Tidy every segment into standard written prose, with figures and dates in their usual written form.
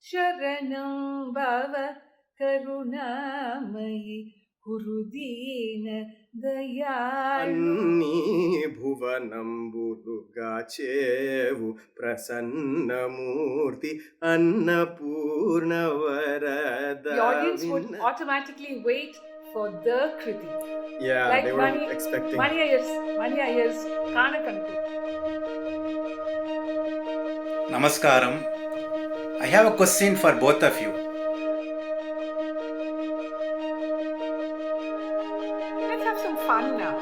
Sharanam Bhava Karunamayi Kurudina Dayalu. Anni Bhuvanamburu Gachevu Prasannamurti Annapurna Varada. The audience would automatically wait for the Kriti. Yeah, like they were expecting. Mani Ayers, Kanakanku. Namaskaram. I have a question for both of you. Let's have some fun now.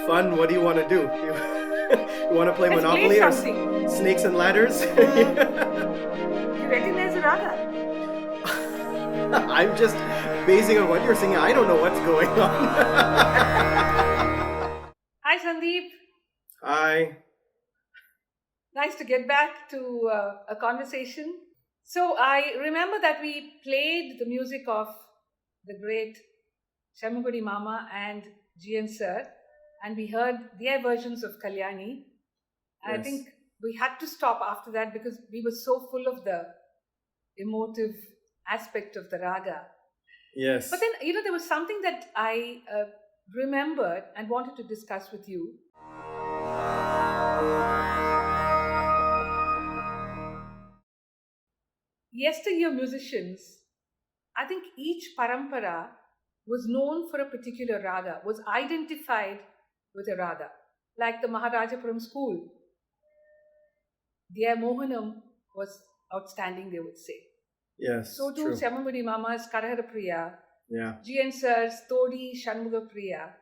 Fun? What do you want to do? You want to play Let's Monopoly play or something. Snakes and Ladders? You recognize the raga? I'm just basing on what you're singing. I don't know what's going on. Hi Sandeep. Hi. Nice to get back to a conversation. So I remember that we played the music of the great Shammugudi Mama and GN Sir, and we heard their versions of Kalyani. And Yes. I think we had to stop after that because we were so full of the emotive aspect of the raga. Yes. But then, there was something that I remembered and wanted to discuss with you. Yesteryear musicians, I think each parampara was known for a particular raga, was identified with a raga. Like the Maharajapuram school, their Mohanam was outstanding, they would say. Yes. So too, True. Shammugudi Mama's Karahara Priya, Yeah. GN Sir's Todi Shanmuga Priya,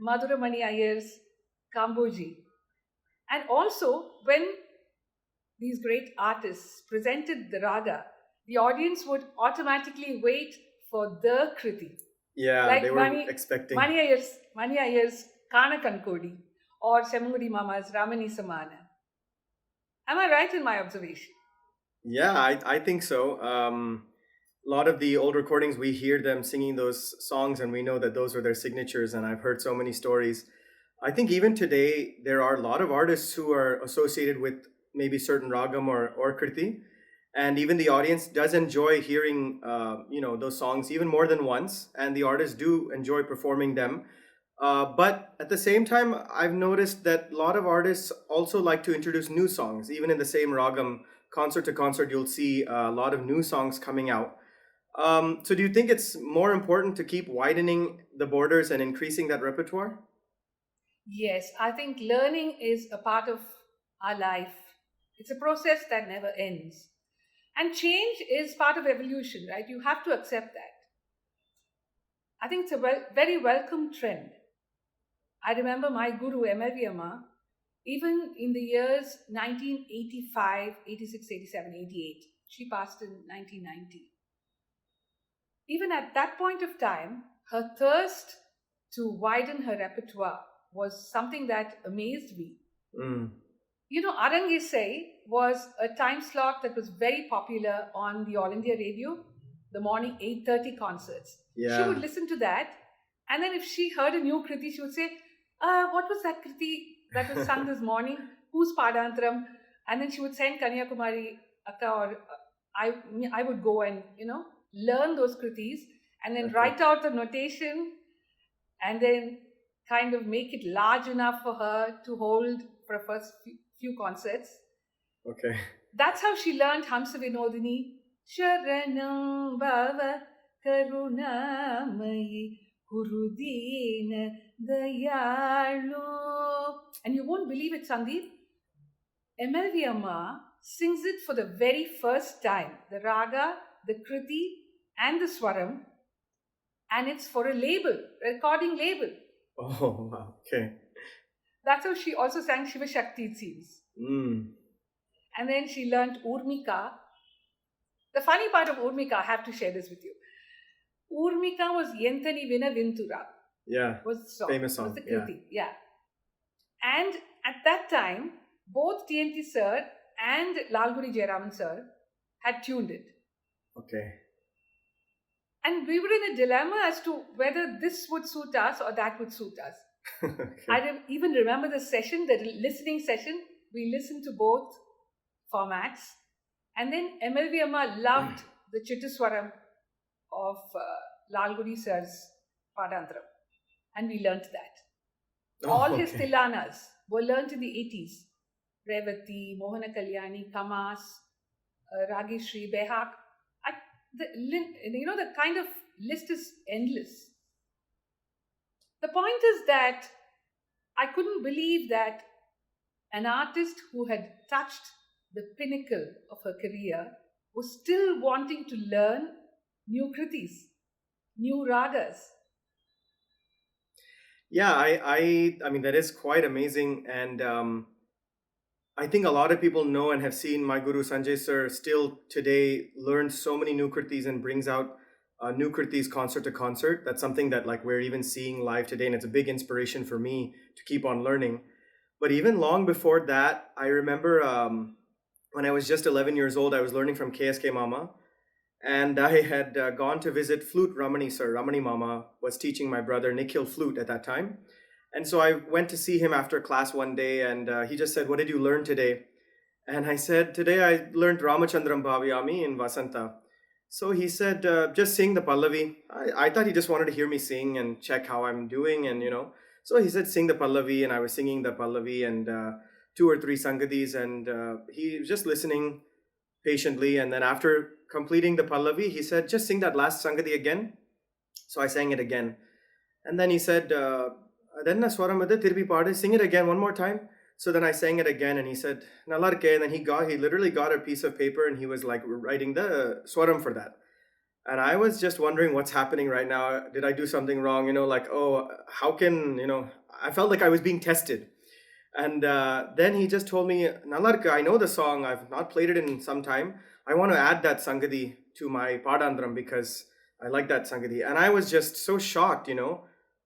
Maduramani Ayer's Kamboji. And also, when these great artists presented the raga, the audience would automatically wait for the Kriti. Yeah, like they were expecting. Mani Ayer's Kanakankodi or Shammugudi Mama's Ramani Samana. Am I right in my observation? Yeah, I think so. A lot of the old recordings, we hear them singing those songs and we know that those were their signatures, and I've heard so many stories. I think even today, there are a lot of artists who are associated with maybe certain ragam or kriti, and even the audience does enjoy hearing, those songs even more than once, and the artists do enjoy performing them. But at the same time, I've noticed that a lot of artists also like to introduce new songs. Even in the same ragam, concert to concert, you'll see a lot of new songs coming out. So do you think it's more important to keep widening the borders and increasing that repertoire? Yes, I think learning is a part of our life. It's a process that never ends. And change is part of evolution, right? You have to accept that. I think it's a very welcome trend. I remember my guru, MLV Amma, even in the years 1985, 86, 87, 88. She passed in 1990. Even at that point of time, her thirst to widen her repertoire was something that amazed me. Mm. Arangisai was a time slot that was very popular on the All India Radio, the morning 8:30 concerts. Yeah. She would listen to that, and then if she heard a new Kriti, she would say, what was that Kriti that was sung this morning? Who's Padantaram? And then she would send Kanyakumari Akka, or I would go and, learn those Kritis and then write out the notation and then kind of make it large enough for her to hold for her first few concerts. Okay. That's how she learned Hamsa Vinodini. Sharanam Bhava Karunamayi Kurudina Dayalu. And you won't believe it, Sandeep. MLV Amma sings it for the very first time. The raga, the kriti, and the swaram. And it's for a recording label. Oh, wow. Okay. That's how she also sang Shiva Shakti, it seems. Mm. And then she learned Urmika. The funny part of Urmika, I have to share this with you. Urmika was Yentani Vina Vintura. Yeah. Was the song. Famous song. Was the kriti. Yeah. And at that time, both TNT Sir and Lalguri Jayaraman Sir had tuned it. Okay. And we were in a dilemma as to whether this would suit us or that would suit us. Okay. I even remember the session, the listening session. We listened to both formats. And then MLV Amma loved the Chittuswaram of Lalgudi sir's Padantram. And we learnt that. All his Okay. Tilanas were learnt in the 80s. Revati, Mohana Kalyani, Kamas, Ragishri, Behak. The kind of list is endless. The point is that I couldn't believe that an artist who had touched the pinnacle of her career was still wanting to learn new kritis, new ragas. Yeah, I mean that is quite amazing, and I think a lot of people know and have seen my guru Sanjay sir still today learns so many new kirtis and brings out new kirtis concert to concert. That's something that like we're even seeing live today, and it's a big inspiration for me to keep on learning. But even long before that, I remember when I was just 11 years old, I was learning from KSK Mama, and I had gone to visit flute Ramani sir. Ramani Mama was teaching my brother Nikhil flute at that time. And so I went to see him after class one day, and he just said, "What did you learn today?" And I said, "Today I learned Ramachandram Bhavyami in Vasanta." So he said, "Just sing the Pallavi." I thought he just wanted to hear me sing and check how I'm doing, and So he said, "Sing the Pallavi," and I was singing the Pallavi and two or three Sangadis, and he was just listening patiently. And then after completing the Pallavi, he said, "Just sing that last Sangadi again." So I sang it again. And then he said, "Then na swaram adha tirpi paadu, sing it again one more time." So then I sang it again, and he said, "Nalla irukke." And then he literally got a piece of paper, and he was like writing the swaram for that. And I was just wondering what's happening right now. Did I do something wrong? Like, oh, how can, I felt like I was being tested. And then he just told me, "Nalarka, I know the song. I've not played it in some time. I want to add that Sangadi to my Padandram because I like that Sangadi." And I was just so shocked,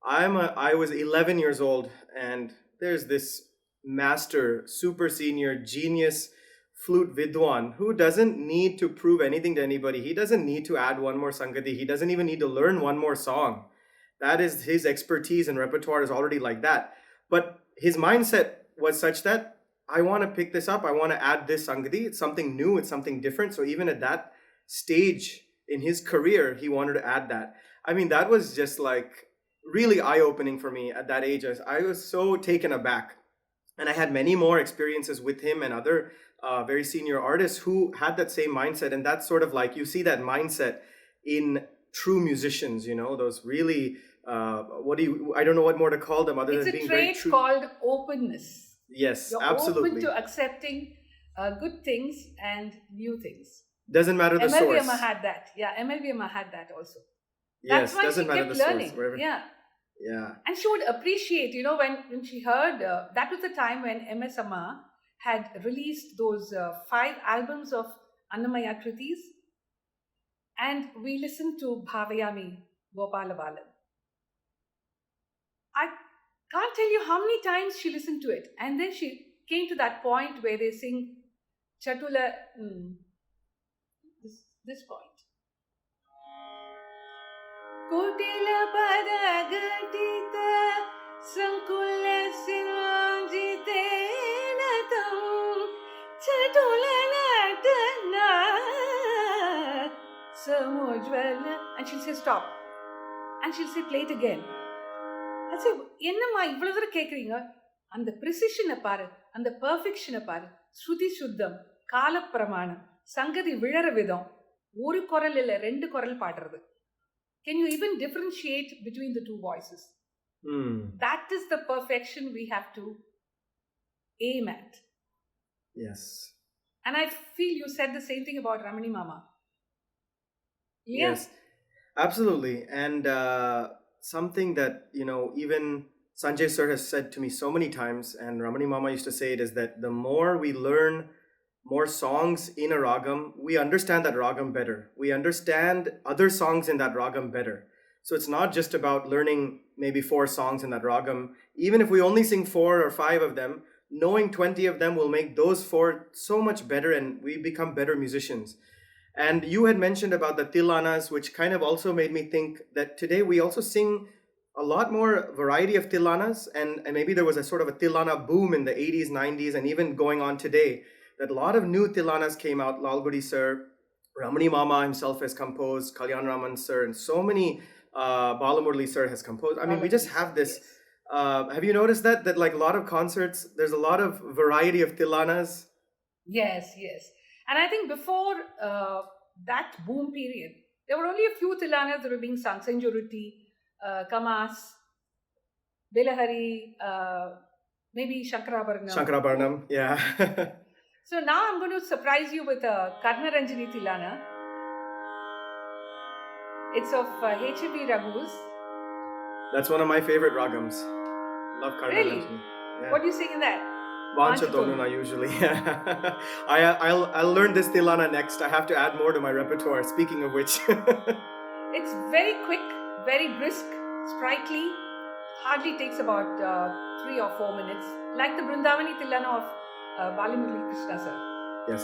I was 11 years old, and there's this master, super senior, genius flute vidwan who doesn't need to prove anything to anybody. He doesn't need to add one more Sangati. He doesn't even need to learn one more song. That is his expertise, and repertoire is already like that. But his mindset was such that I want to pick this up. I want to add this Sangati. It's something new. It's something different. So even at that stage in his career, he wanted to add that. I mean, that was just like really eye-opening for me at that age. I was so taken aback. And I had many more experiences with him and other very senior artists who had that same mindset. And that's sort of like, you see that mindset in true musicians, those really, I don't know what more to call them other It's than a being very trait true. called openness. Yes, You're absolutely. open to accepting good things and new things. Doesn't matter the MLV source. Amma had that. Yeah, MLV Amma had that also. Yes, That's why doesn't she matter kept the learning. source. Whatever. Yeah. Yeah. And she would appreciate, when she heard, that was the time when MS Amma had released those 5 albums of Annamaya Kritis. And we listened to Bhavayami Gopala Balan. I can't tell you how many times she listened to it. And then she came to that point where they sing Chatula, this point. Kutila Padagatita Sankula Sinajitenatam Chatula Natana Samujvala. And she'll say, "Stop." And she'll say, "Play it again." I say, "Ennamma ivvalavu thara kekkreenga?" And the precision paru, and the perfection paru, Shruti Shuddham, Kala Pramanam, Sangati Vidara Vidam, Oru koral illa rendu koral paadradhu. Can you even differentiate between the two voices? That is the perfection we have to aim at. Yes. And I feel you said the same thing about Ramani Mama. Yeah. Yes, absolutely. And something that, even Sanjay sir has said to me so many times, and Ramani Mama used to say it, is that the more we learn more songs in a ragam, we understand that ragam better. We understand other songs in that ragam better. So it's not just about learning maybe 4 songs in that ragam. Even if we only sing 4 or 5 of them, knowing 20 of them will make those 4 so much better, and we become better musicians. And you had mentioned about the tilanas, which kind of also made me think that today we also sing a lot more variety of tilanas, and maybe there was a sort of a tilana boom in the 80s, 90s, and even going on today. that a lot of new tilanas came out. Lalgudi sir, Ramani Mama himself has composed, Kalyan Raman sir, and so many Balamurli sir has composed. I mean, we just have this. Yes. Have you noticed that like a lot of concerts, there's a lot of variety of tilanas? Yes, yes. And I think before that boom period, there were only a few tilanas that were being sung. Senjuruti, Kamas, Belahari, maybe Shankarabaranam. Shankarabharanam, yeah. So now I'm going to surprise you with a Karna Ranjini Tilana. It's of H.B. Raghu's. That's one of my favorite ragams. Love Karna Really? Ranjini. Yeah. What do you sing in that? Vancha Tonuna usually. I'll learn this tilana next. I have to add more to my repertoire. Speaking of which, It's very quick, very brisk, sprightly. Hardly takes about 3 or 4 minutes. Like the Brindavani Tilana of Balamurli Krishna sir. yes.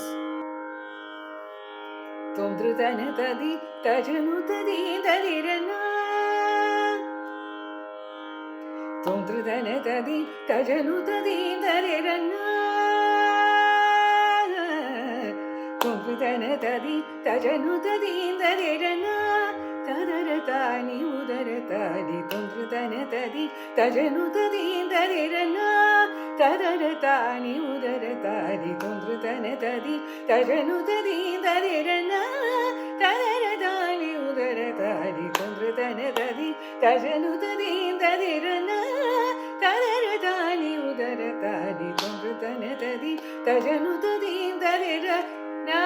Tondrudana tadi tajanu tadi dadirana. Tondrudana tadi tajanu tadi dadirana. Tondrudana tadi tajanu tadi dadirana. Tadaratani udaratani tondrudana tadi tajanu tadi dadirana. Tadaratani udaratani tondrudana tadi tajanu tadi dadirana. Tadaratani udaratani tondrudana tadi tajanu tadi dadirana. Tadaratani udaratani tondrudana tadi tajanu tadi dadirana.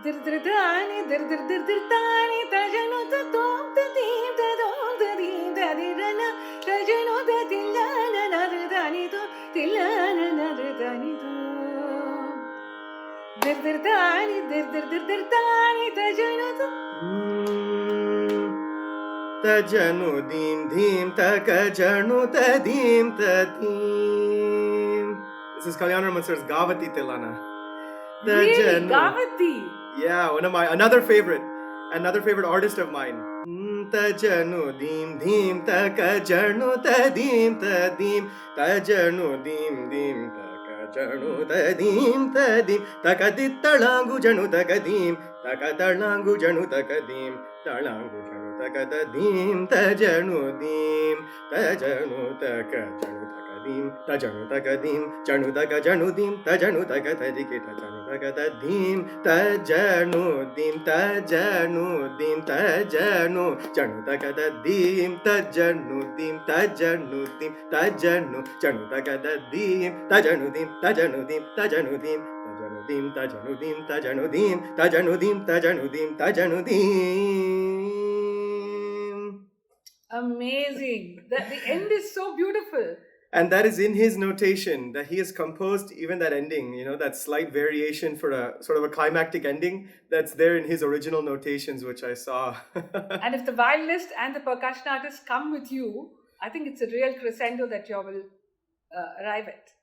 Dirdani dirdirdirdirtani tajanu tatom tadim tadom tadim tadirana tajanu tadillana nadrdani to tillana nadrdani to dirdirdani dirdirdirtani tajanu to Tajanu dim dim takajanu tadim tadim. This is Kalyan Raman sir's Gavati tilana. really Gavati. Yeah, another favorite artist of mine. Tajanu dim dim takajanu tadim tadim tajanu dim dim takajanu tadim tadim takaditalangu janu takadim takatalangu janu takadim talangu janu takadadim tajanu dim tajanu takajanu tajanu takadim janu takajanudim tajanu takatadiki tajanu takatadim tajanudim tajanudim tajanu janu takatadim tajanudim tajanudim tajanu janu takatadim tajanudim tajanudim tajanudim tajanudim tajanudim tajanudim tajanudim tajanudim. Amazing. The end is so beautiful. And that is in his notation that he has composed even that ending, that slight variation for a sort of a climactic ending that's there in his original notations, which I saw. And if the violinist and the percussion artist come with you, I think it's a real crescendo that you will arrive at.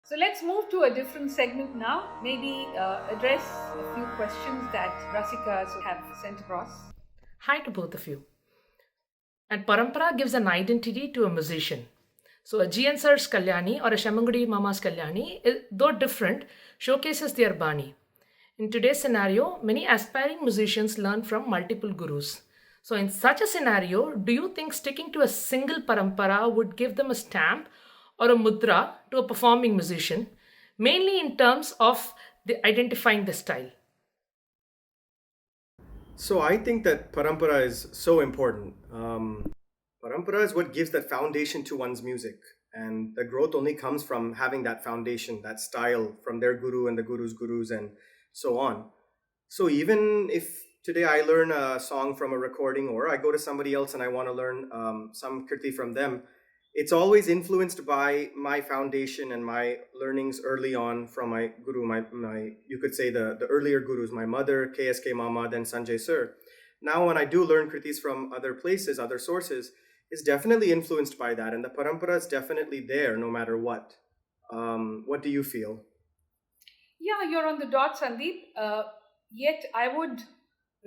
So let's move to a different segment now. Maybe address a few questions that Rasikas have sent across. Hi to both of you. And Parampara gives an identity to a musician. So a GN Sir's Kalyani or a Shamangudi Mama's Kalyani, though different, showcases their Bani. In today's scenario, many aspiring musicians learn from multiple gurus. So in such a scenario, do you think sticking to a single parampara would give them a stamp or a mudra to a performing musician, mainly in terms of identifying the style? So I think that parampara is so important. Parampara is what gives that foundation to one's music. And the growth only comes from having that foundation, that style from their guru and the guru's gurus and so on. So even if today I learn a song from a recording or I go to somebody else and I want to learn some kirti from them, it's always influenced by my foundation and my learnings early on from my guru, my you could say the earlier gurus, my mother, KSK Mama, then Sanjay Sir. Now when I do learn kritis from other places, other sources, it's definitely influenced by that. And the parampara is definitely there no matter what. What do you feel? Yeah, you're on the dot, Sandeep. Yet I would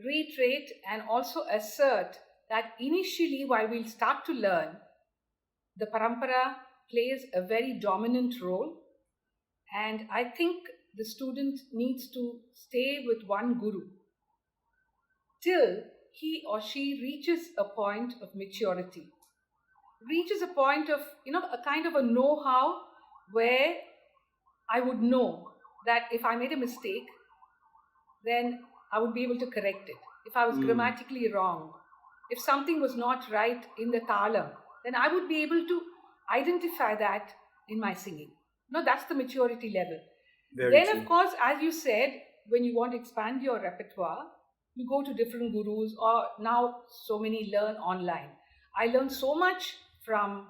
reiterate and also assert that initially while we'll start to learn, the parampara plays a very dominant role. And I think the student needs to stay with one guru till he or she reaches a point of maturity, reaches a point of, a kind of a know-how where I would know that if I made a mistake, then I would be able to correct it. If I was grammatically wrong, if something was not right in the talam, then I would be able to identify that in my singing. No, that's the maturity level. Very Then, true. of course, as you said, when you want to expand your repertoire, you go to different gurus, or now so many learn online. I learn so much from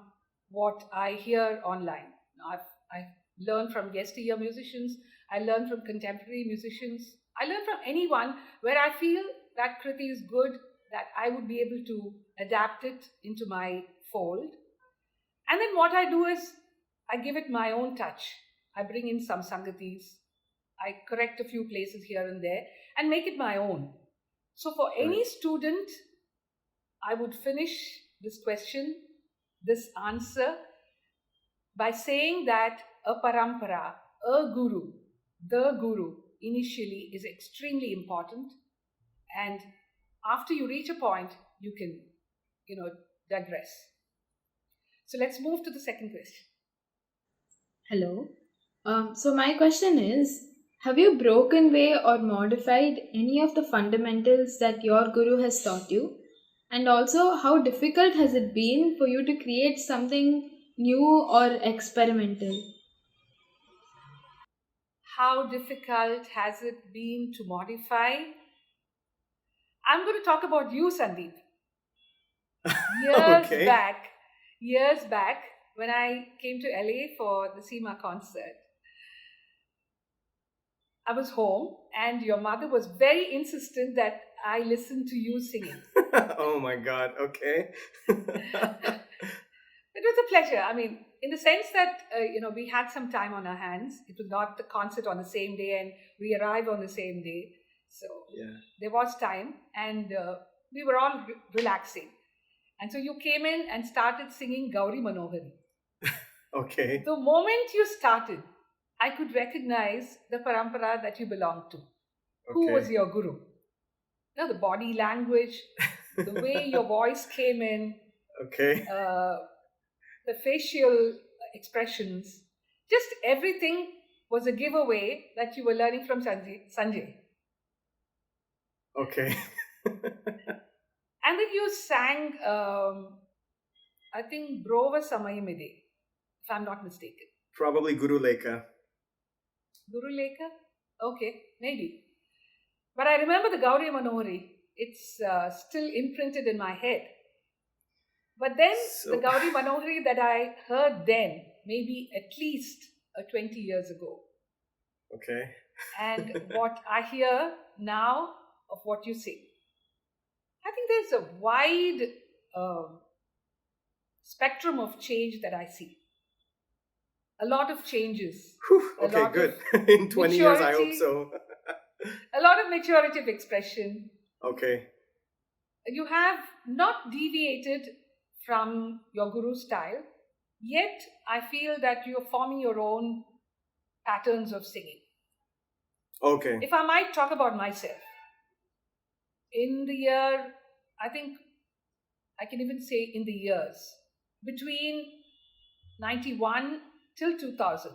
what I hear online. I've learned from yesteryear musicians, I learn from contemporary musicians, I learn from anyone where I feel that Kriti is good, that I would be able to adapt it into my fold. And then what I do is I give it my own touch. I bring in some sangatis, I correct a few places here and there and make it my own. So for any student, I would finish this question, this answer, by saying that a parampara, a guru, the guru initially is extremely important. And after you reach a point, you can, digress. So let's move to the second question. Hello. So my question is, have you broken away or modified any of the fundamentals that your guru has taught you? And also, how difficult has it been for you to create something new or experimental? How difficult has it been to modify? I'm going to talk about you, Sandeep. Okay. Years back, when I came to LA for the SEMA concert, I was home and your mother was very insistent that I listen to you singing. Oh my God. Okay. It was a pleasure. I mean, in the sense that, we had some time on our hands. It was not the concert on the same day and we arrived on the same day. So there was time and we were all relaxing. And so you came in and started singing Gauri Manohari. Okay. The moment you started, I could recognize the parampara that you belonged to. Who was your guru? The body language, the way your voice came in, Okay. the facial expressions, just everything was a giveaway that you were learning from Sanjay. Okay. And then you sang, I think, Brova Samayamide, if I'm not mistaken. Probably Guru Lekha. Guru Lekha? Okay, maybe. But I remember the Gauri Manohari. It's still imprinted in my head. But then the Gauri Manohari that I heard then, maybe at least 20 years ago. Okay. And what I hear now of what you sing. I think there's a wide spectrum of change that I see. A lot of changes. Whew, okay, good. In 20 years, I hope so. A lot of maturity of expression. Okay. You have not deviated from your guru style, yet I feel that you're forming your own patterns of singing. Okay. If I might talk about myself, in the year, I think I can even say in the years, between 91 till 2000,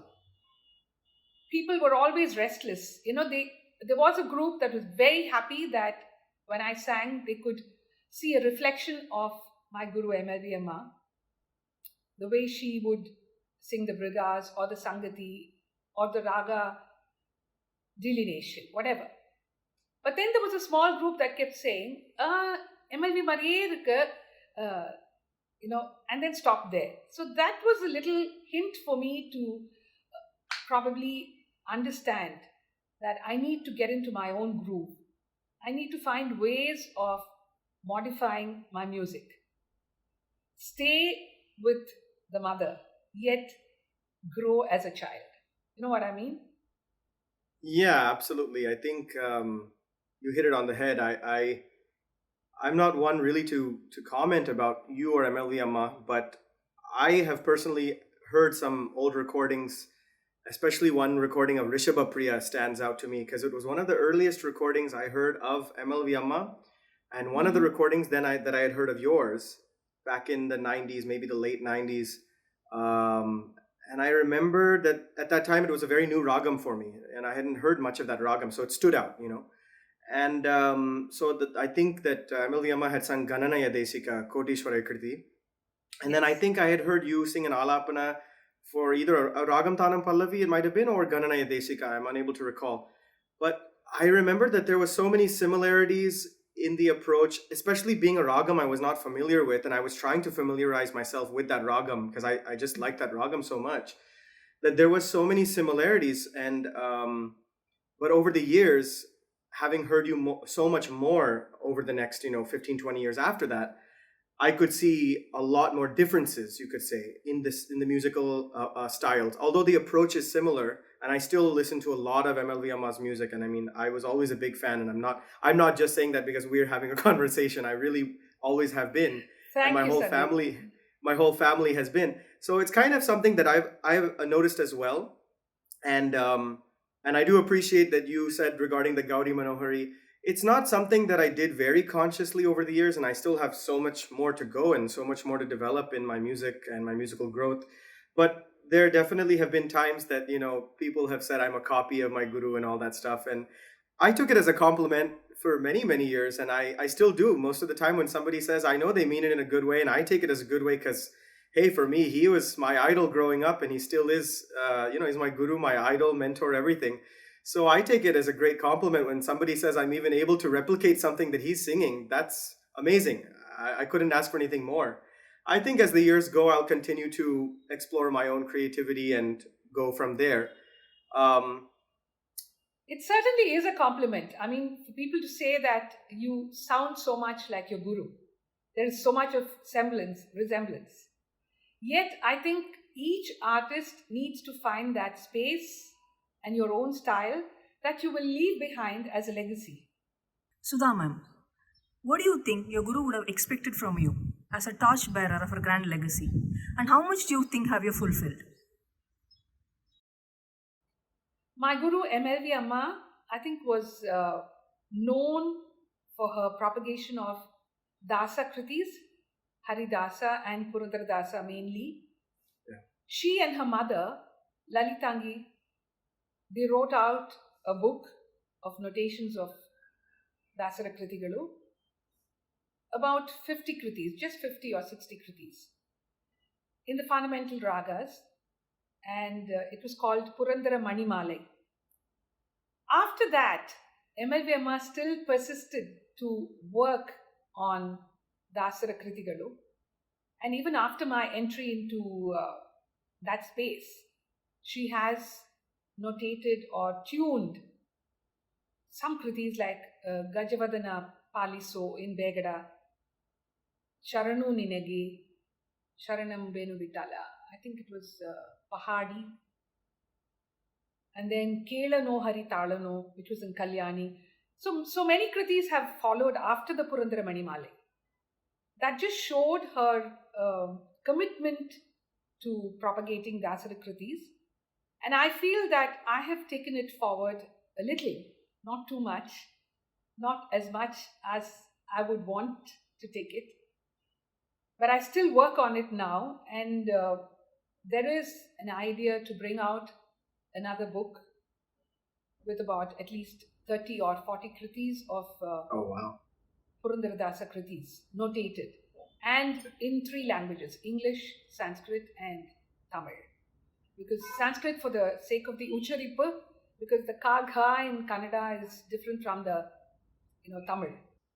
people were always restless. There was a group that was very happy that when I sang, they could see a reflection of my guru MLV Amma, the way she would sing the brigas or the Sangati or the Raga delineation, whatever. But then there was a small group that kept saying, MLV Mariye irukku, and then stop there. So that was a little hint for me to probably understand that I need to get into my own groove. I need to find ways of modifying my music. Stay with the mother, yet grow as a child. You know what I mean? Yeah, absolutely. I think you hit it on the head. I'm not one really to comment about you or MLV Amma, but I have personally heard some old recordings especially one recording of Rishabha Priya stands out to me because it was one of the earliest recordings I heard of MLV Amma, and one of the recordings that I had heard of yours back in the 90s, maybe the late 90s. And I remember that at that time it was a very new ragam for me, and I hadn't heard much of that ragam, so it stood out, you know. And I think that MLV Amma had sung Gananaya Desika, Kotishwara Kriti. And then I think I had heard you sing an alapana for either a Ragam Tanam Pallavi, it might have been, or Gananaya Desika. I'm unable to recall. But I remember that there was so many similarities in the approach, especially being a ragam I was not familiar with, and I was trying to familiarize myself with that ragam because I just liked that ragam so much, that there was so many similarities. And but over the years, having heard you so much more over the next 15, 20 years after that, I could see a lot more differences, you could say, in the musical styles. Although the approach is similar, and I still listen to a lot of MLV Amma's music, and I mean, I was always a big fan, and I'm not just saying that because we're having a conversation. I really always have been, Thank and you, Sandeep. my whole family has been. So it's kind of something that I've noticed as well, and I do appreciate that you said regarding the Gaudi Manohari. It's not something that I did very consciously over the years, and I still have so much more to go and so much more to develop in my music and my musical growth. But there definitely have been times that, people have said I'm a copy of my guru and all that stuff. And I took it as a compliment for many, many years, and I still do. Most of the time when somebody says, I know they mean it in a good way, and I take it as a good way because, hey, for me, he was my idol growing up, and he still is, he's my guru, my idol, mentor, everything. So I take it as a great compliment when somebody says I'm even able to replicate something that he's singing. That's amazing. I couldn't ask for anything more. I think as the years go, I'll continue to explore my own creativity and go from there. It certainly is a compliment. I mean, for people to say that you sound so much like your guru, there is so much of resemblance. Yet, I think each artist needs to find that space and your own style that you will leave behind as a legacy. Sudha ma'am, what do you think your guru would have expected from you as a torchbearer of a grand legacy? And how much do you think have you fulfilled? My guru, MLV Amma, I think was known for her propagation of Dasa Kritis, Haridasa and Purandara Dasa mainly. Yeah. She and her mother, Lalitangi, they wrote out a book of notations of Dasara Kritigalu, about 50 kritis, just 50 or 60 kritis, in the fundamental ragas, and it was called Purandara Manimalai. After that, MLV Amma still persisted to work on Dasara Kritigalu, and even after my entry into that space, she has notated or tuned some kritis like Gajavadana Paliso in Begada, Sharanu Ninegi, Sharanam Benu Vitala, I think it was Pahadi, and then Kela no Hari Talano, which was in Kalyani. So many kritis have followed after the Purandara Manimalai. That just showed her commitment to propagating Dasara kritis. And I feel that I have taken it forward a little, not too much, not as much as I would want to take it. But I still work on it now, and there is an idea to bring out another book with about at least 30 or 40 kritis of Oh, wow. Purandara Dasa kritis, notated, and in 3 languages, English, Sanskrit and Tamil. Because Sanskrit for the sake of the Ucharipa, because the Kagha in Kannada is different from the Tamil.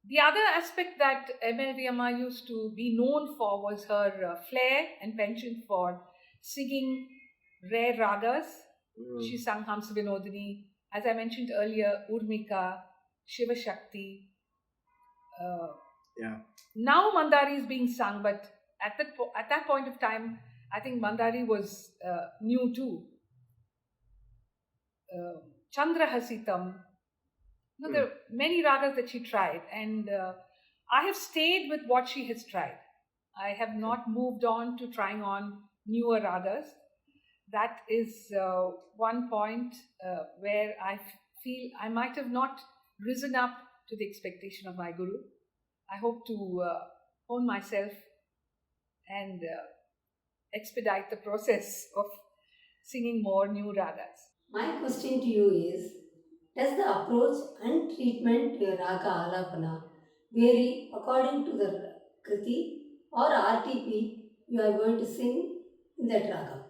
The other aspect that MLV Amma used to be known for was her flair and penchant for singing rare ragas. She sang Hamsa Vinodini, as I mentioned earlier, Urmika, Shiva Shakti. Yeah. Now Mandari is being sung, but at that point of time, I think Mandari was new too. Chandra Hasitam. There are many ragas that she tried, and I have stayed with what she has tried. I have not moved on to trying on newer ragas. that is one point where I feel I might have not risen up to the expectation of my guru. I hope to hone myself and expedite the process of singing more new ragas. My question to you is, does the approach and treatment to your raga alapana vary according to the kriti or RTP you are going to sing in that raga?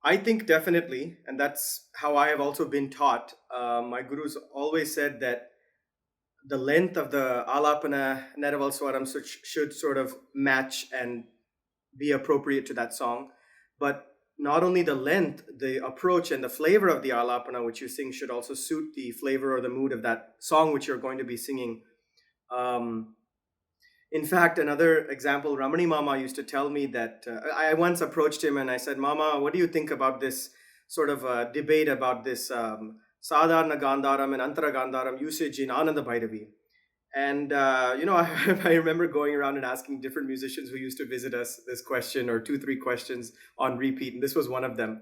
I think definitely, and that's how I have also been taught. My gurus always said that the length of the alapana neraval swaram should sort of match and be appropriate to that song. But not only the length, the approach and the flavor of the alapana which you sing should also suit the flavor or the mood of that song which you're going to be singing. In fact, another example, Ramani Mama used to tell me that I once approached him and I said, Mama, what do you think about this sort of debate about this Sadharana Gandharam and Antara Gandharam usage in Ananda Bhairavi? And, I remember going around and asking different musicians who used to visit us this question or 2-3 questions on repeat. And this was one of them.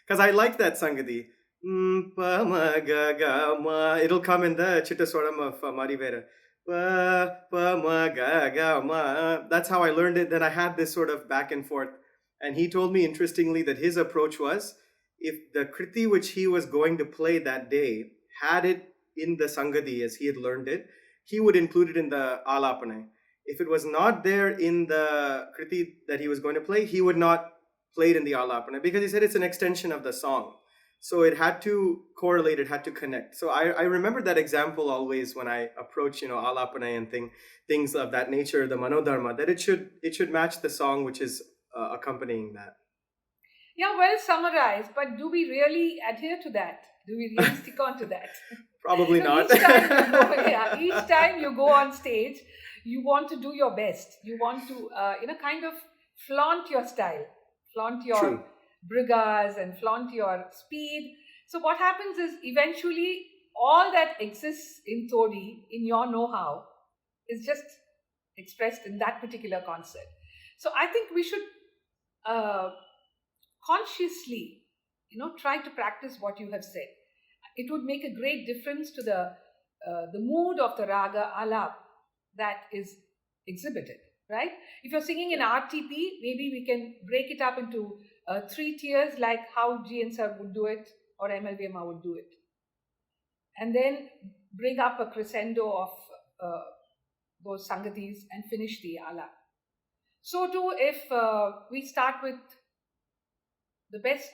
Because I like that Sangati. Pa, ma, ga, ga, ma. It'll come in the Chitta Swaram of Marivera. Pa, pa, ma, ga, ga, ma. That's how I learned it. Then I had this sort of back and forth. And he told me, interestingly, that his approach was, if the kriti which he was going to play that day had it in the Sangati as he had learned it, he would include it in the alapana. If it was not there in the kriti that he was going to play, he would not play it in the alapana because he said it's an extension of the song. So it had to correlate, it had to connect. So I remember that example always when I approach, alapana and things of that nature, the manodharma, that it should match the song which is accompanying that. Yeah, well summarized, but do we really adhere to that? Do we really stick on to that? Probably not. Each time you go on stage, you want to do your best. You want to, kind of flaunt your style, flaunt your True. brigas and flaunt your speed. So what happens is eventually all that exists in Todi, in your know-how, is just expressed in that particular concert. So I think we should consciously, try to practice what you have said. It would make a great difference to the mood of the raga alap that is exhibited, right? If you're singing in RTP, maybe we can break it up into 3 tiers, like how GN sir would do it or MLVMA would do it. And then bring up a crescendo of those sangatis and finish the alap. So too, if we start with the best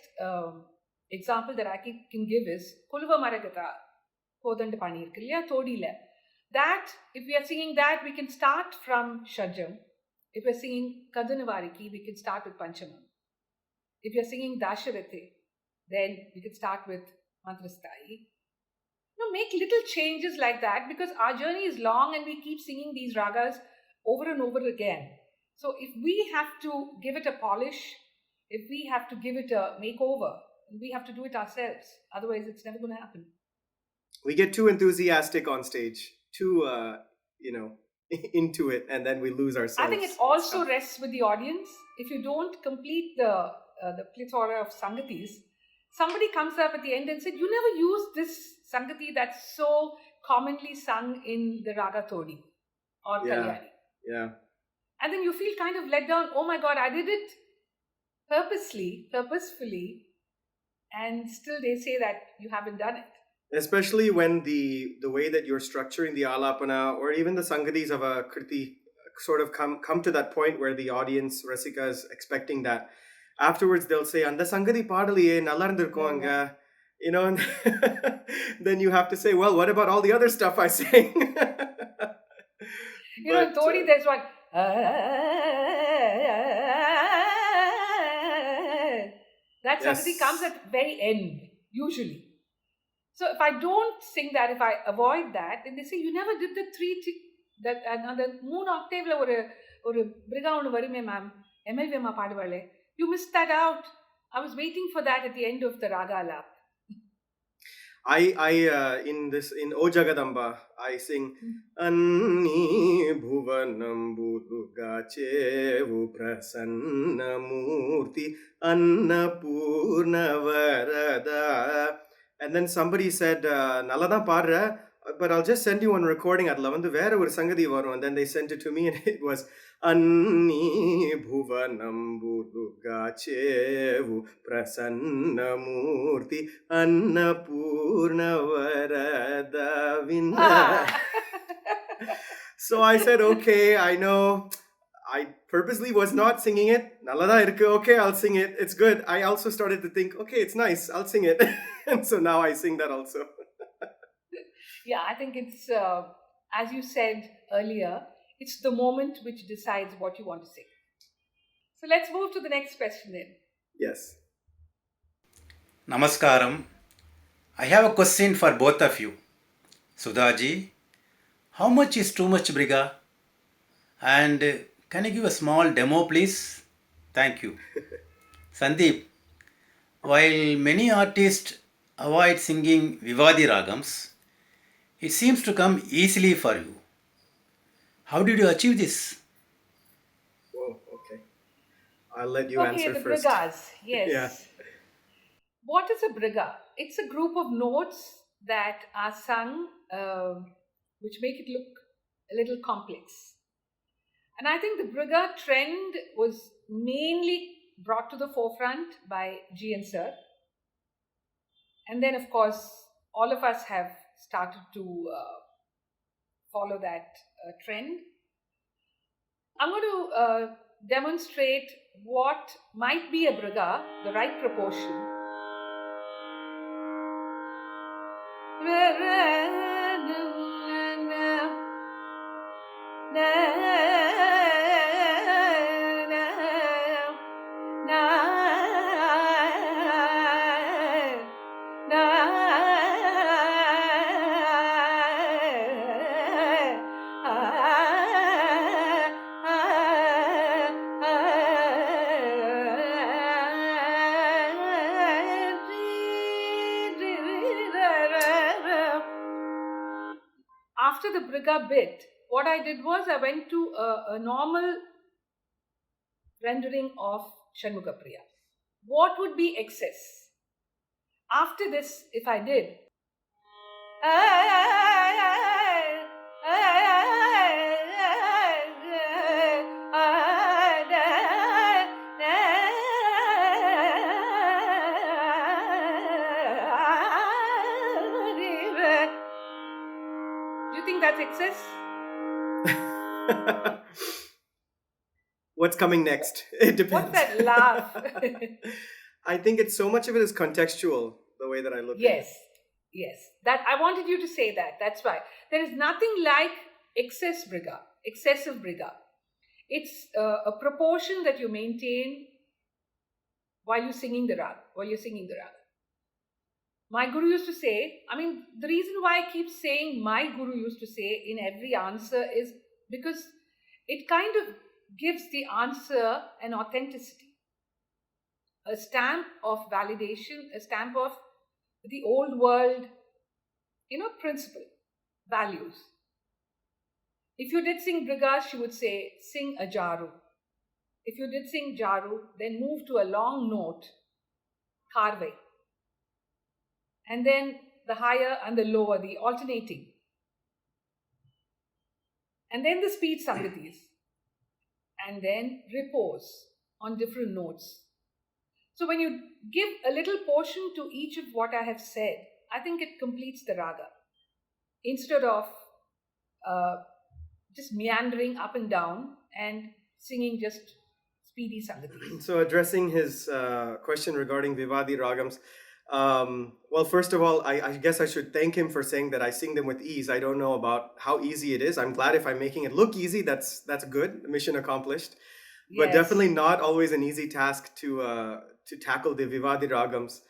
example that I can give is Kuluva Maragata Kodandapani irukku Todila. That, if we are singing that, we can start from Shajam. If we are singing Kadanavariki, we can start with Panchamam. If we are singing Dasharathe, then we can start with Madrasana. Make little changes like that, because our journey is long and we keep singing these ragas over and over again. So if we have to give it a polish, if we have to give it a makeover, we have to do it ourselves. Otherwise, it's never going to happen. We get too enthusiastic on stage, too, into it, and then we lose ourselves. I think it also rests with the audience. If you don't complete the plethora of sangatis, somebody comes up at the end and said, you never used this sangati that's so commonly sung in the Raga Todi or Kalyani. Yeah. And then you feel kind of let down. Oh my God, I did it purposefully, and still they say that you haven't done it. Especially when the way that you're structuring the alapana or even the sangatis of a kriti sort of come to that point where the audience, Rasika, is expecting that. Afterwards, they'll say, "Anda sangati paadaliye nalla irundirukkum anga," and then you have to say, "Well, what about all the other stuff I sang?" In Todi, there's one. That sangati comes at the very end, usually. So if I don't sing that, if I avoid that, then they say, you never did the another 3 octave ஒரு briga ஒன்று வருமே ma'am, MLVMA பாடுவாளே. You missed that out. I was waiting for that at the end of the Raga Alap. In O Jagadamba, I sing Anni Bhuvanambu Gachevu Prasanna Murti Annapurna Varada. And then somebody said, Nalada Padra, but I'll just send you one recording at Lavandu Vera or Sangadi Varu. And then they sent it to me, and it was Anni Bhuvanambu Gachevu Prasanna Murti Annapurna Varada Vinna. Ah. So I said, okay, I know. I purposely was not singing it. Nallada irukku. Okay, I'll sing it. It's good. I also started to think, okay, it's nice. I'll sing it. And so now I sing that also. Yeah, I think it's, as you said earlier, it's the moment which decides what you want to sing. So let's move to the next question then. Yes. Namaskaram. I have a question for both of you. Sudhaji, how much is too much briga? And can you give a small demo, please? Thank you. Sandeep, while many artists avoid singing Vivadi Ragams, it seems to come easily for you. How did you achieve this? Oh, okay. I'll let you Okay, answer the first. brigas. Yes. Yeah. What is a briga? It's a group of notes that are sung, which make it look a little complex. And I think the briga trend was mainly brought to the forefront by GN Sir. And then, of course, all of us have started to follow that trend. I'm going to demonstrate what might be a briga, the right proportion. After the briga bit, what I did was I went to a normal rendering of Shanmugha Priya. What would be excess? After this, if I did, do you think that's excess? What's coming next? It depends. What's that laugh? I think it's so much of it is contextual, the way that I look at it. Yes. That I wanted you to say that. That's why there is nothing like excessive briga. It's a proportion that you maintain while you're singing the raga. My guru used to say, the reason why I keep saying my guru used to say in every answer is because it kind of gives the answer an authenticity, a stamp of validation, a stamp of the old world, principle, values. If you did sing brigas, she would say, sing a jaru. If you did sing jaru, then move to a long note, karve. And then the higher and the lower, the alternating. And then the speed sangatis. And then repose on different notes. So when you give a little portion to each of what I have said, I think it completes the raga. Instead of just meandering up and down and singing just speedy sangatis. So addressing his question regarding Vivadi Ragams, well, first of all, I guess I should thank him for saying that I sing them with ease. I don't know about how easy it is. I'm glad if I'm making it look easy, that's good. Mission accomplished. But Yes. definitely not always an easy task to tackle the Vivadi Ragams.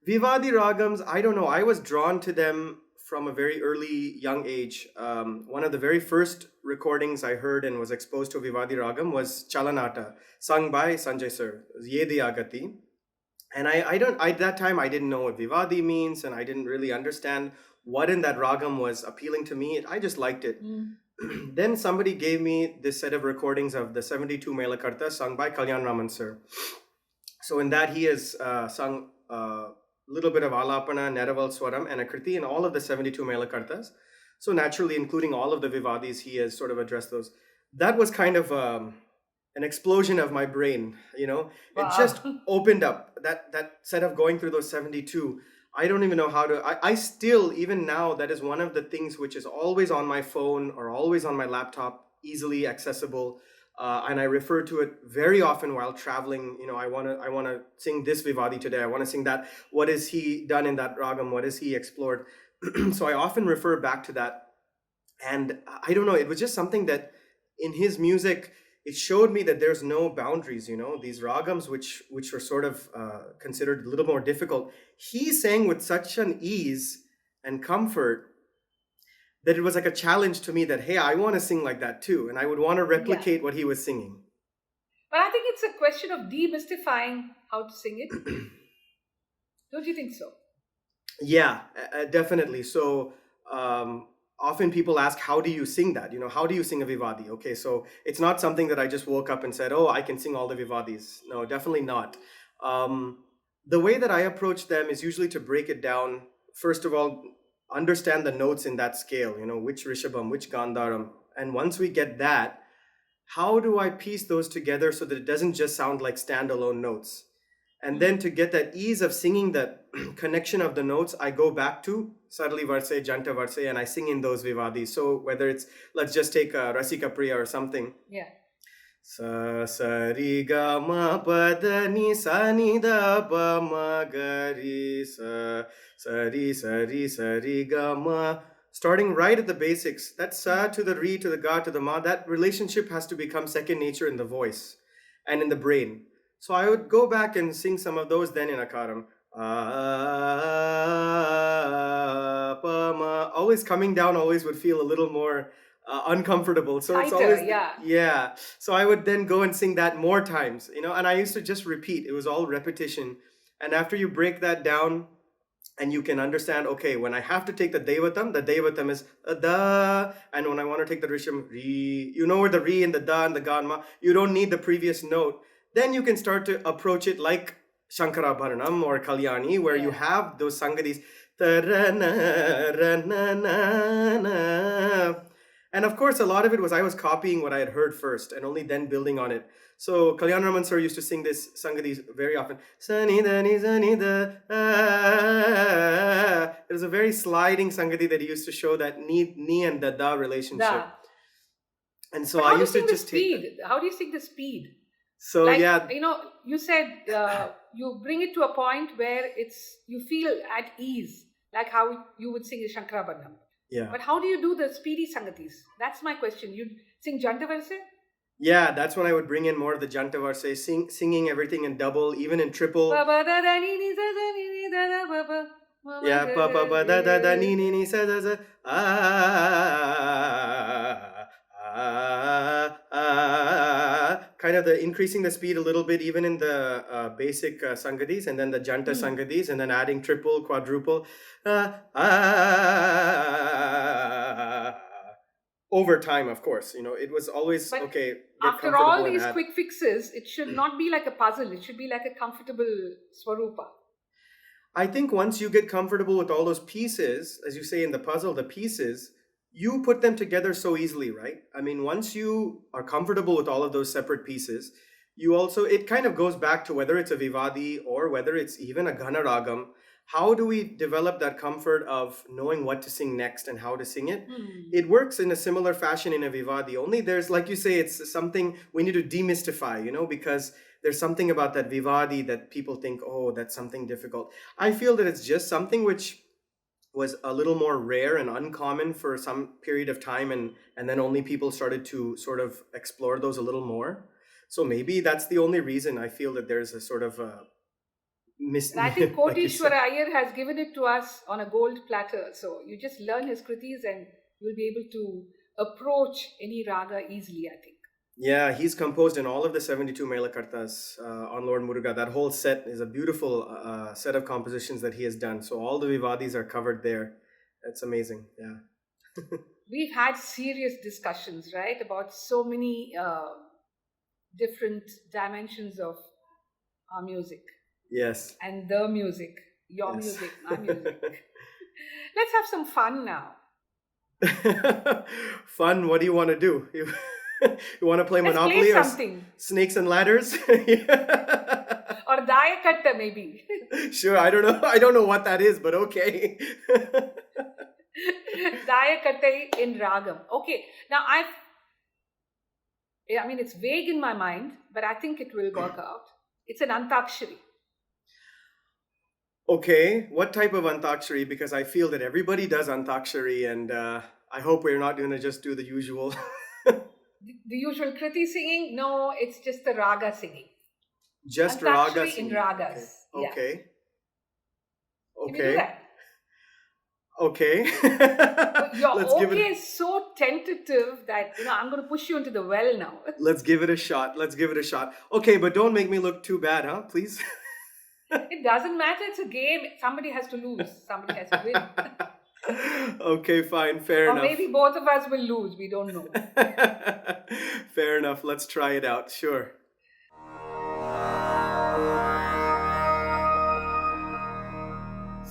Vivadi Ragams, I don't know. I was drawn to them from a very early young age. One of the very first recordings I heard and was exposed to Vivadi Ragam was Chalanata, sung by Sanjay Sir, Yedi Agati. And at that time, I didn't know what Vivadi means, and I didn't really understand what in that ragam was appealing to me. I just liked it. Then somebody gave me this set of recordings of the 72 Melakartas sung by Kalyan Raman sir. So in that, he has sung a little bit of Alapana, Neraval Swaram, and a Kriti in all of the 72 Melakartas. So naturally, including all of the Vivadis, he has sort of addressed those. That was kind of an explosion of my brain, you know. It just opened up that set of going through those 72. I don't even know how to, I still, even now, that is one of the things which is always on my phone or always on my laptop, easily accessible. And I refer to it very often while traveling. You know, I want to sing this Vivadi today. I want to sing that. What has he done in that ragam? What has he explored? So I often refer back to that. And I don't know, it was just something that in his music, it showed me that there's no boundaries, you know, these ragams, which were sort of considered a little more difficult. He sang with such an ease and comfort that it was like a challenge to me that, hey, I want to sing like that too. And I would want to replicate what he was singing. But I think it's a question of demystifying how to sing it. Don't you think so? Yeah, definitely. So often people ask, how do you sing that? You know, how do you sing a Vivadi? Okay, so it's not something that I just woke up and said, oh, I can sing all the Vivadis. No, definitely not. The way that I approach them is usually to break it down. First of all, understand the notes in that scale, you know, which Rishabham, which Gandharam. And once we get that, how do I piece those together so that it doesn't just sound like standalone notes? And then to get that ease of singing, that connection of the notes, I go back to Sarli Varse, Janta Varse, and I sing in those Vivadis. So whether it's, let's just take Rasika Priya or something. Yeah. Sa sa ri ga ma pa da ni sa ni da pa ma ga ri sa sa ri ga ma. Starting right at the basics, that sa to the ri to the ga to the ma, that relationship has to become second nature in the voice and in the brain. So I would go back and sing some of those then in Akaram. Always coming down always would feel a little more uncomfortable. So it's Tighter, always, yeah. yeah. So I would then go and sing that more times, you know, and I used to just repeat. It was all repetition. And after you break that down and you can understand, okay, when I have to take the Devatam is da. And when I want to take the Risham, Ri, you know where the Ri and the da and the ga and ma, you don't need the previous note. Then you can start to approach it like Shankara Bharanam or Kalyani, where you have those sangadis. And of course, a lot of it was I was copying what I had heard first and only then building on it. So Kalyan Raman sir used to sing this sangadis very often. It was a very sliding sangadi that he used to show that ni and the da relationship. Da. And so But how I used do you to sing the just take speed? How do you sing the speed? So Like, yeah, you know, you said you bring it to a point where you feel at ease, like how you would sing a Shankarabharanam. yeah. But how do you do the speedy sangatis? That's my question. You sing Janta Varse? Yeah, that's when I would bring in more of the Janta Varse, singing everything in double, even in triple. Yeah, pa pa pa da da da ni ni sa da sa kind of the increasing the speed a little bit, even in the basic sangadis, and then the Janta sangadis, and then adding triple, quadruple. Over time, of course, you know, it was always But okay. after all these quick fixes, it should not be like a puzzle. It should be like a comfortable swarupa. I think once you get comfortable with all those pieces, as you say in the puzzle, the pieces, you put them together so easily, right? I mean, once you are comfortable with all of those separate pieces, you also, it kind of goes back to whether it's a Vivadi or whether it's even a Ghana Ragam. How do we develop that comfort of knowing what to sing next and how to sing it? It works in a similar fashion in a Vivadi, only there's, like you say, it's something we need to demystify, you know, because there's something about that Vivadi that people think, oh, that's something difficult. I feel that it's just something which was a little more rare and uncommon for some period of time, and then only people started to sort of explore those a little more. So maybe that's the only reason I feel that there's a sort of And I think Kotishwara Iyer has given it to us on a gold platter. So you just learn his kritis and you'll be able to approach any raga easily, I think. Yeah, he's composed in all of the 72 Melakartas on Lord Muruga. That whole set is a beautiful set of compositions that he has done. So all the Vivadis are covered there. That's amazing. Yeah. We've had serious discussions, right, about so many different dimensions of our music Yes. and the music, your Yes. music, my music. Let's have some fun now. Fun. What do you want to do? You want to play Let's Monopoly play or something. Snakes and Ladders? Or Dayakatta, maybe. Sure. I don't know. I don't know what that is, but okay. Dayakatta in Ragam. Okay. Now I mean, it's vague in my mind, but I think it will work out. It's an Antakshari. Okay, what type of Antakshari? Because I feel that everybody does Antakshari, and I hope we're not going to just do the usual. The usual Kriti singing? No, it's just the Raga singing. Just Antakshari Raga in singing. Ragas. Yeah. Okay. Can we do Okay. that? Okay. Your Let's give okay it. is so tentative that I'm going to push you into the well now. Let's give it a shot. Let's give it a shot. Okay, but don't make me look too bad, huh? Please. It doesn't matter. It's a game. Somebody has to lose. Somebody has to win. Okay, fine. Fair Or enough. maybe both of us will lose. We don't know. Fair enough. Let's try it out. Sure.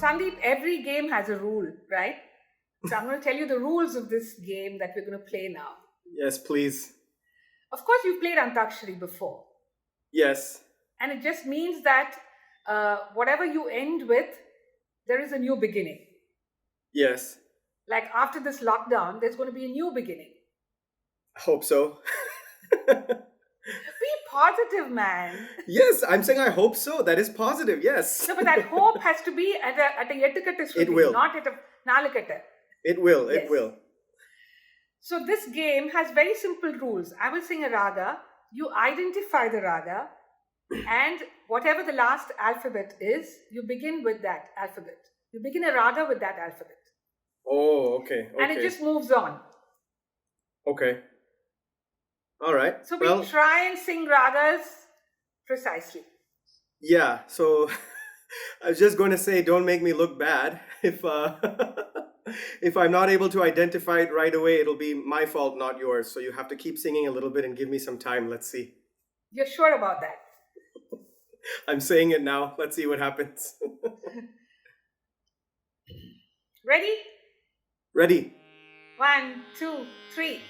Sandeep, every game has a rule, right? So I'm going to tell you the rules of this game that we're going to play now. Yes, please. Of course, you've played Antakshari before. Yes. And it just means that whatever you end with, there is a new beginning. Yes. Like after this lockdown, there's going to be a new beginning. Hope so. Be positive, man. Yes, I'm saying I hope so. That is positive. Yes. No, but that hope has to be at a yettukatta shruti, It will. not at a nalakatta. It will. It Yes. will. So this game has very simple rules. I will sing a raga, you identify the raga, and whatever the last alphabet is, you begin with that alphabet. You begin a raga with that alphabet. Oh, okay. Okay. And it just moves on. Okay. All right. So we try and sing ragas precisely. Yeah. So I was just going to say, don't make me look bad. If if I'm not able to identify it right away, it'll be my fault, not yours. So you have to keep singing a little bit and give me some time. Let's see. You're sure about that? I'm saying it now. Let's see what happens. Ready? Ready. 1, 2, 3.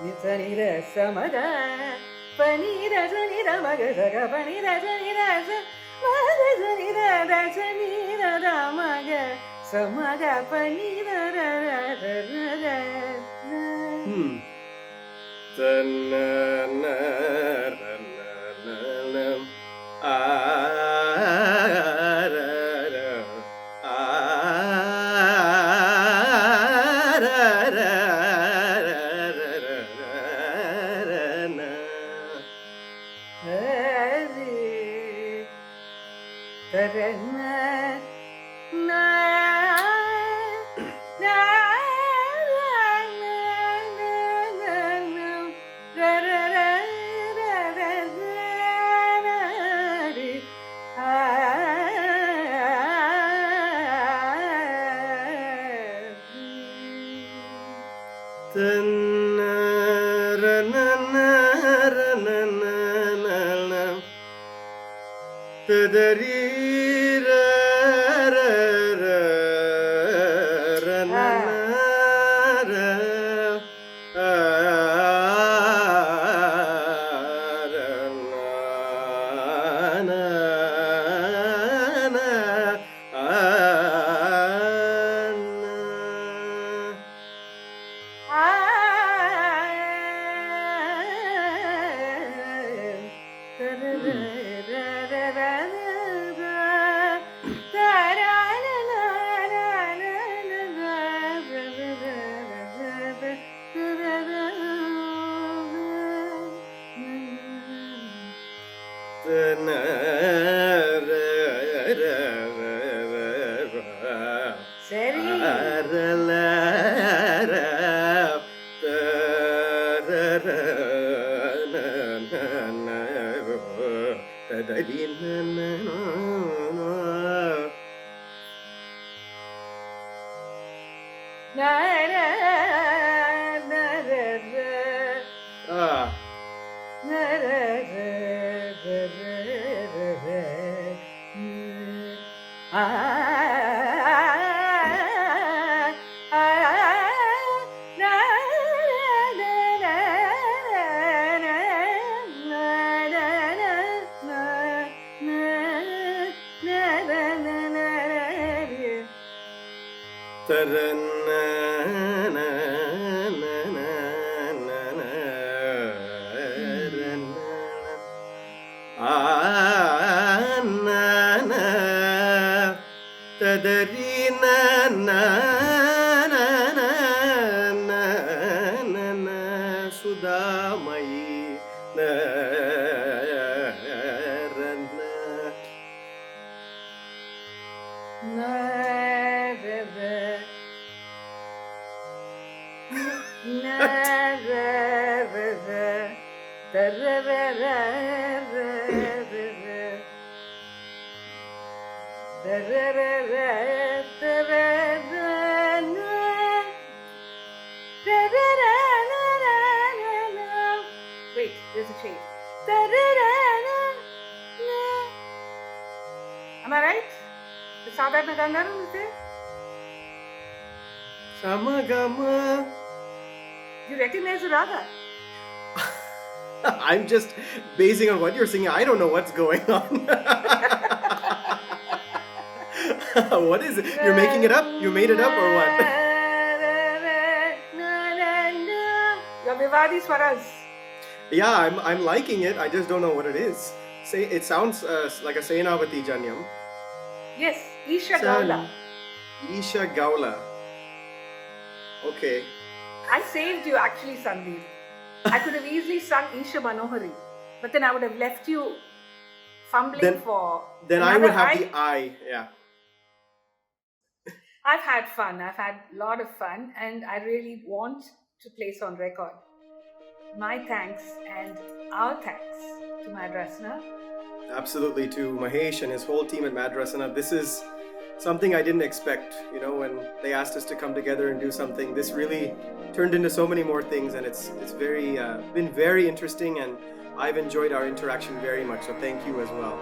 Nisanira samaga panira sanira maga saga panira sanira maga sanira sanira ramaga samaga panira ra ra ra ra. Wait, there's a change. Am I right? The Sadharana Gandharva is there? Samagama. You recognize the raga? I'm just basing on what you're singing. I don't know what's going on. What is it? You're making it up? You made it up or what? Your Vivadi Swaras. Yeah, I'm liking it. I just don't know what it is. Say it sounds like a Senavati Janyam. Yes, Isha Gaula. Isha Gaula. Okay. I saved you actually, Sandeep. I could have easily sung Isha Manohari, but then I would have left you fumbling for. Then I would have the I, yeah. I've had fun. I've had a lot of fun, and I really want to place on record my thanks and our thanks to Madrasana. Absolutely, to Mahesh and his whole team at Madrasana. This is something I didn't expect. You know, when they asked us to come together and do something, this really turned into so many more things, and it's very been very interesting, and I've enjoyed our interaction very much. So thank you as well.